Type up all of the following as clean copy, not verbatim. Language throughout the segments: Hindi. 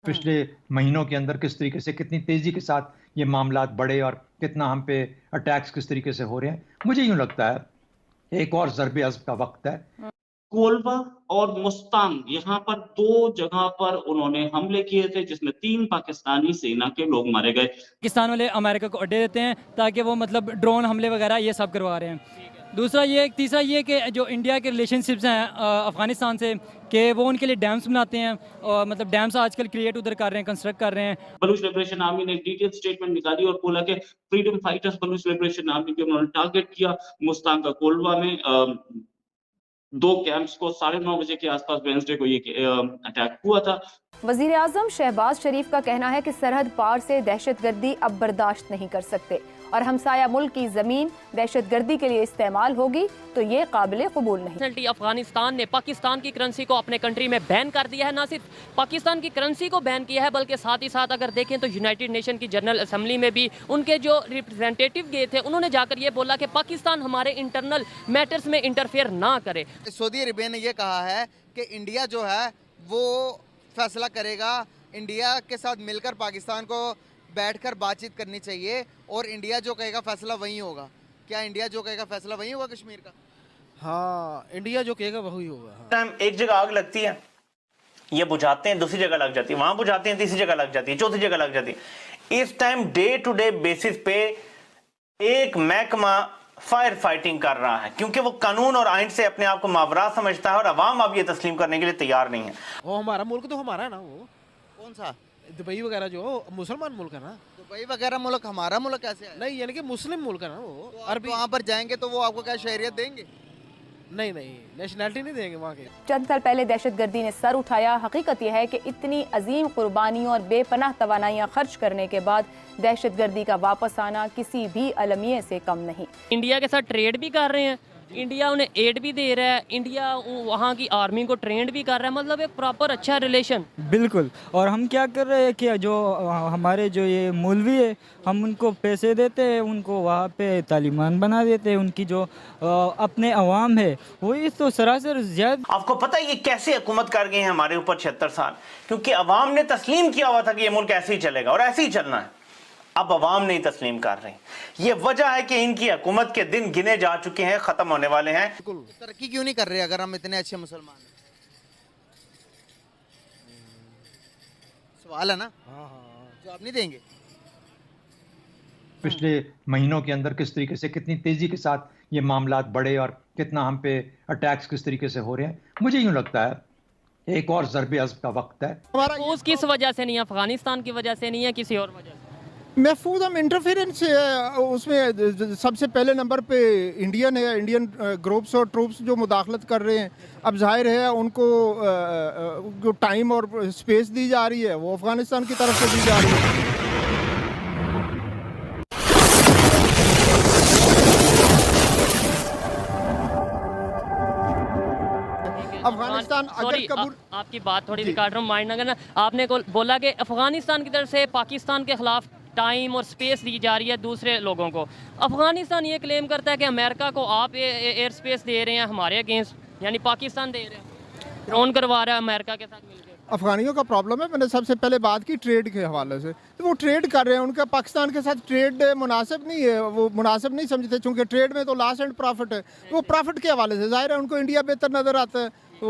पिछले महीनों के अंदर किस तरीके से कितनी तेजी के साथ ये मामलात बढ़े और कितना हम पे अटैक्स किस तरीके से हो रहे हैं। मुझे यूं लगता है एक और ज़र्ब अज़ब का वक्त है। कोलवा और मुस्तांग यहाँ पर 2 जगह पर उन्होंने हमले किए थे जिसमें 3 पाकिस्तानी सेना के लोग मारे गए। पाकिस्तान वाले अमेरिका को अड्डे देते हैं ताकि वो मतलब ड्रोन हमले वगैरह ये सब करवा रहे हैं। दूसरा ये तीसरा ये कि जो इंडिया के रिलेशनशिप्स हैं अफ़गानिस्तान से कि वो उनके लिए डैम्स बनाते हैं और मतलब डैम्स आजकल क्रिएट उधर कर रहे हैं, कंस्ट्रक्ट कर रहे हैं। बलूच लिबरेशन आर्मी ने एक डिटेल स्टेटमेंट निकाली और बोला कि freedom fighters Baloch liberation army के उन्होंने टारगेट किया मुस्तांग का कोलवा में 2 कैंप्स को 9:30 बजे के आसपास वेडनेसडे को ये अटैक हुआ था। वज़ीर आज़म शहबाज शरीफ का कहना है कि सरहद पार से दहशतगर्दी अब बर्दाश्त नहीं कर सकते और हमसाया मुल्क की ज़मीन दहशतगर्दी के लिए इस्तेमाल होगी तो ये काबिल कबूल नहीं। अफगानिस्तान ने पाकिस्तान की करेंसी को अपने कंट्री में बैन कर दिया है। ना सिर्फ पाकिस्तान की करेंसी को बैन किया है बल्कि साथ ही साथ अगर देखें तो यूनाइटेड नेशन की जनरल असेंबली में भी उनके जो रिप्रेजेंटेटिव गए थे उन्होंने जाकर ये बोला कि पाकिस्तान हमारे इंटरनल मैटर्स में इंटरफेयर ना करे। सऊदी अरबिया ने यह कहा है कि इंडिया जो है वो फैसला करेगा, इंडिया के साथ मिलकर पाकिस्तान को बैठकर बातचीत करनी चाहिए और इंडिया जो कहेगा फैसला वही होगा। क्या इंडिया जो कहेगा फैसला वही होगा कश्मीर का? हाँ, इंडिया जो कहेगा वही होगा। हाँ। टाइम एक जगह आग लगती है, ये बुझाते हैं, दूसरी जगह लग जाती है, वहां बुझाते हैं, तीसरी जगह लग जाती है, चौथी जगह लग जाती है। इस time day to day basis पे एक महकमा फायर फाइटिंग कर रहा है क्योंकि वो कानून और आइन से अपने आप को मावरा समझता है और अवाम अब ये तस्लीम करने के लिए तैयार नहीं है। वो हमारा मुल्क तो हमारा है ना। वो कौन सा? दुबई वगैरह जो मुसलमान मुल्क है ना। दुबई वगैरह मुल्क हमारा मुल्क कैसे है? नहीं, यानी कि मुस्लिम मुल्क है ना वो। तो अरबी वहाँ पर जाएंगे तो वो आपको क्या शहरियत देंगे? नहीं, नेशनैलिटी नहीं देंगे वहाँ के। चंद साल पहले दहशतगर्दी ने सर उठाया। हकीकत यह है कि इतनी अजीम कुर्बानियों और बेपनाह तवानाइयाँ खर्च करने के बाद दहशतगर्दी का वापस आना किसी भी अलमिये से कम नहीं। इंडिया के साथ ट्रेड भी कर रहे हैं, इंडिया उन्हें एड भी दे रहा है, इंडिया वहाँ की आर्मी को ट्रेंड भी कर रहा है, मतलब एक प्रॉपर अच्छा रिलेशन। बिल्कुल। और हम क्या कर रहे हैं कि जो हमारे जो ये मौलवी है हम उनको पैसे देते हैं, उनको वहाँ पे तालिबान बना देते हैं। उनकी जो अपने अवाम है वो इस तो सरासर ज्यादा। आपको पता है ये कैसे हुकूमत कर गए हैं हमारे ऊपर 76 साल? क्योंकि अवाम ने तस्लीम किया हुआ था कि ये मुल्क ऐसे ही चलेगा और ऐसे ही चलना है। अब अवाम नहीं तस्लीम कर रही। ये वजह है कि इनकी हुकूमत के दिन गिने जा चुके हैं, खत्म होने वाले हैं। तरक्की क्यों नहीं कर रहे अगर हम इतने अच्छे मुसलमान हैं? सवाल है ना। जवाब नहीं देंगे। पिछले महीनों के अंदर किस तरीके से कितनी तेजी के साथ ये मामलात बढ़े और कितना हम पे अटैक्स किस तरीके से हो रहे हैं। मुझे यूं लगता है एक और ज़र्ब अज़ब का वक्त है। महफूज किस वजह से नहीं है? अफगानिस्तान की वजह से नहीं है, किसी और वजह से? महफूज हम इंटरफेरेंस उसमें सबसे पहले नंबर पे इंडियन है। इंडियन ग्रुप्स और ट्रूप्स जो मुदाखलत कर रहे हैं, अब जाहिर है उनको जो टाइम और स्पेस दी जा रही है वो अफगानिस्तान की तरफ से दी जा रही है। अफगानिस्तान अगर कबूल आपकी बात थोड़ी रिकॉर्ड रूम माइंड ना, आपने बोला कि अफगानिस्तान की तरफ से पाकिस्तान के खिलाफ टाइम और स्पेस दी जा रही है दूसरे लोगों को। अफगानिस्तान ये क्लेम करता है कि अमेरिका को आप एयर स्पेस दे रहे हैं हमारे अगेंस्ट, यानी पाकिस्तान दे रहे हैं, ड्रोन करवा रहा है अमेरिका के साथ मिलकर। अफगानियों का प्रॉब्लम है। मैंने सबसे पहले बात की ट्रेड के हवाले से, तो वो ट्रेड कर रहे हैं, उनका पाकिस्तान के साथ ट्रेड मुनासिब नहीं है, वो मुनासिब नहीं समझते चूँकि ट्रेड में तो लॉस एंड प्रॉफिट है। वो प्रॉफिट के हवाले से जाहिर है उनको इंडिया बेहतर नज़र आता है। तो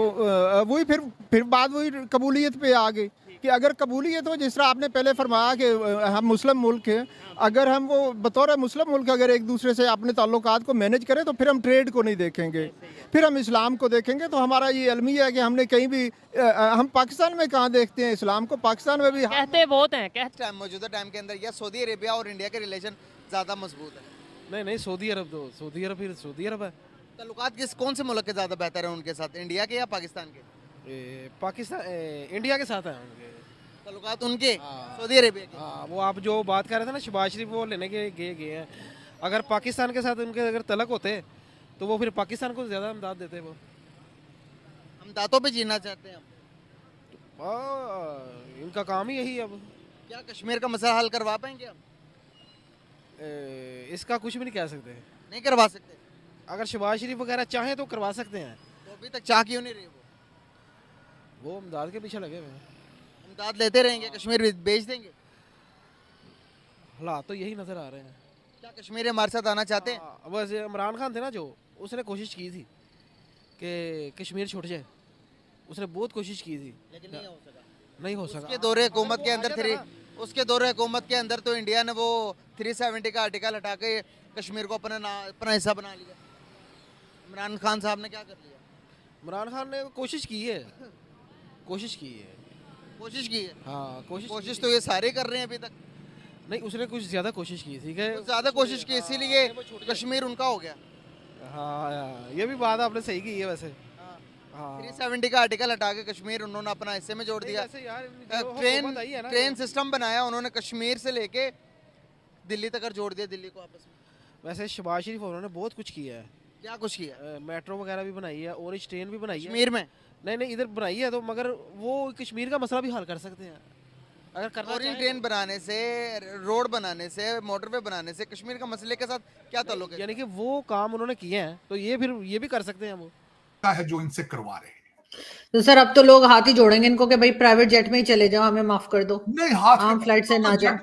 वही फिर बात वही कबूलियत पे आ गई कि अगर कबूलियत हो, जिस तरह आपने पहले फरमाया कि हम मुस्लिम मुल्क हैं, अगर हम वो बतौर मुस्लिम मुल्क अगर एक दूसरे से अपने ताल्लुकात को मैनेज करें तो फिर हम ट्रेड को नहीं देखेंगे, फिर हम इस्लाम को देखेंगे। तो हमारा ये अलमिया है कि हमने कहीं भी हम पाकिस्तान में कहाँ देखते हैं इस्लाम को? पाकिस्तान में भी कहते बहुत हैं। मौजूदा टाइम के अंदर या सऊदी अरेबिया और इंडिया के रिलेशन ज़्यादा मजबूत है? नहीं, सऊदी अरब तो सऊदी अरब है। ताल्लुकात कौन से मुल्क के ज़्यादा बेहतर है उनके साथ, इंडिया के या पाकिस्तान के? इंडिया के साथ है उनके ताल्लुकात, उनके सऊदी अरेबिया के। हाँ, वो आप जो बात कर रहे थे ना शहबाज शरीफ, वो लेने के गए हैं। अगर पाकिस्तान के साथ उनके अगर तलक होते तो वो फिर पाकिस्तान को ज़्यादा इमदाद देते। वो हम दांतों पे जीना चाहते हैं इनका काम ही यही है। अब क्या कश्मीर का मसला हल करवा पाएंगे हम? इसका कुछ भी नहीं कह सकते। नहीं करवा सकते। अगर शहबाज शरीफ वगैरह चाहें तो करवा सकते हैं। तो अभी तक चाह क्यों नहीं रहे? वो इमदाद के पीछे लगे हुए हैं। इमदाद लेते रहेंगे, कश्मीर बेच देंगे। हालात तो यही नज़र आ रहे हैं। क्या कश्मीर हमारे साथ आना चाहते हैं? बस इमरान खान थे ना, जो उसने कोशिश की थी कि कश्मीर छूट जाए, उसने बहुत कोशिश की थी, लेकिन नहीं हो सका। उसके दौरे हुकूमत के अंदर उसके दौरे हुकूमत के अंदर तो इंडिया ने वो 370 का आर्टिकल हटा के कश्मीर को अपना हिस्सा बना लिया। इमरान खान साहब ने क्या कर लिया? इमरान खान ने कोशिश की है, कोशिश की है। हाँ, कोशिश तो ये सारे कर रहे हैं अभी तक। नहीं, उसने कुछ ज़्यादा कोशिश की थी कि ज़्यादा कोशिश की, इसीलिए कश्मीर उनका हो गया। हाँ, ये भी बात आपने सही की है वैसे। हाँ, 370 का आर्टिकल हटा के कश्मीर उन्होंने अपना हिस्से में जोड़ दिया। ट्रेन सिस्टम बनाया उन्होंने, कश्मीर से लेके दिल्ली तक जोड़ दिया, दिल्ली को आपस में। वैसे शहबाज शरीफ उन्होंने बहुत कुछ किया है। क्या कुछ किया? मेट्रो वगैरह भी बनाई है, ऑरेंज ट्रेन भी बनाई है कश्मीर में। नहीं, इधर बनाई है, तो मगर वो कश्मीर का मसला भी हल कर सकते हैं अगर करना ऑरेंज ट्रेन बनाने से, रोड बनाने से, मोटरवे बनाने से कश्मीर का मसले के साथ क्या ताल्लुक है? यानी कि वो काम उन्होंने किए हैं, तो ये फिर ये भी कर सकते हैं वो है जो इनसे करवा रहे हैं। तो सर अब तो लोग हाथ ही जोड़ेंगे इनको कि भाई प्राइवेट जेट में ही चले जाओ, हमें माफ कर दो, नहीं हाथ आम फ्लाइट से ना जाओ।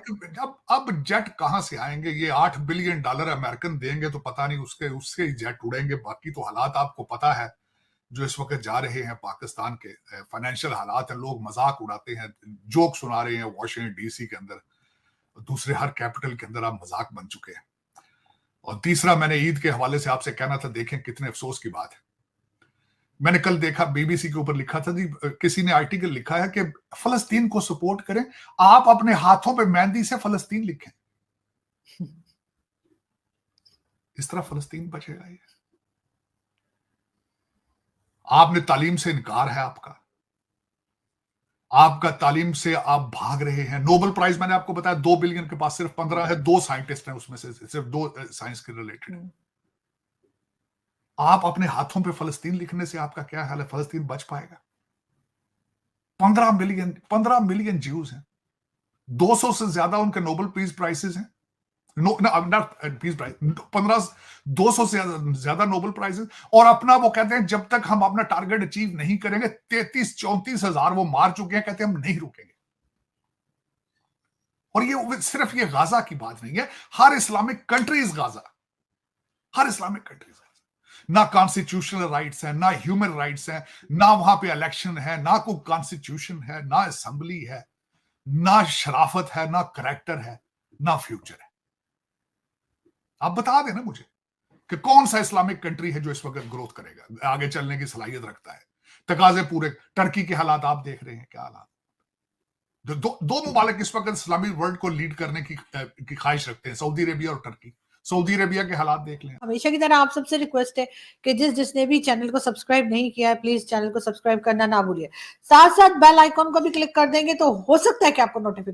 अब जेट कहां से आएंगे? ये $8 बिलियन अमेरिकन देंगे तो पता नहीं उसके ही जेट उड़ेंगे। बाकी तो हालात आपको पता है जो इस वक्त जा रहे हैं पाकिस्तान के, फाइनेंशियल हालात है। लोग मजाक उड़ाते हैं, जोक सुना रहे हैं वॉशिंगटन डीसी के अंदर, दूसरे हर कैपिटल के अंदर आप मजाक बन चुके हैं। और तीसरा, मैंने ईद के हवाले से आपसे कहना था, देखें कितने अफसोस की बात है। मैंने कल देखा बीबीसी के ऊपर लिखा था जी, किसी ने आर्टिकल लिखा है कि फलस्तीन को सपोर्ट करें, आप अपने हाथों पे मेहंदी से फलस्तीन लिखें। इस तरह फलस्तीन बचेगा ये? आपने तालीम से इनकार है, आपका तालीम से आप भाग रहे हैं। नोबेल प्राइज मैंने आपको बताया 2 बिलियन के पास सिर्फ 15 है, 2 साइंटिस्ट हैं उसमें से, सिर्फ 2 साइंस के रिलेटेड। आप अपने हाथों पे फलस्तीन लिखने से आपका क्या हाल है? फलस्तीन बच पाएगा? 15 मिलियन ज्यूज हैं, 200 से ज्यादा उनके नोबेल पीस प्राइजेस हैं। 200 से ज्यादा नोबेल प्राइजेस, और अपना वो कहते हैं जब तक हम अपना टारगेट अचीव नहीं करेंगे, 33-34 हजार वो मार चुके हैं, कहते हैं हम नहीं रुकेंगे। और ये सिर्फ ये गाजा की बात नहीं है, हर इस्लामिक कंट्रीज गाजा, हर इस्लामिक कंट्रीज गाजा। ना कॉन्स्टिट्यूशनल राइट्स है, ना ह्यूमन राइट्स है, ना वहां पे इलेक्शन है, ना कोई कॉन्स्टिट्यूशन है, ना असेंबली है, ना शराफत है, ना करैक्टर है, ना फ्यूचर है। आप बता देना मुझे कि कौन सा इस्लामिक कंट्री है जो इस वक्त ग्रोथ करेगा, आगे चलने की सलाहियत रखता है। तकाजे पूरे, टर्की के हालात आप देख रहे हैं, क्या हालात। दो मुमालिक इस वक्त इस्लामी वर्ल्ड को लीड करने की ख्वाहिश रखते हैं, सऊदी अरेबिया और टर्की। सऊदी अरेबिया के हालात देख लें। हमेशा की तरह आप सबसे रिक्वेस्ट है कि जिसने भी चैनल को सब्सक्राइब नहीं किया है, प्लीज चैनल को सब्सक्राइब करना ना भूलिए। साथ साथ बेल आइकॉन को भी क्लिक कर देंगे तो हो सकता है कि आपको नोटिफिकेशन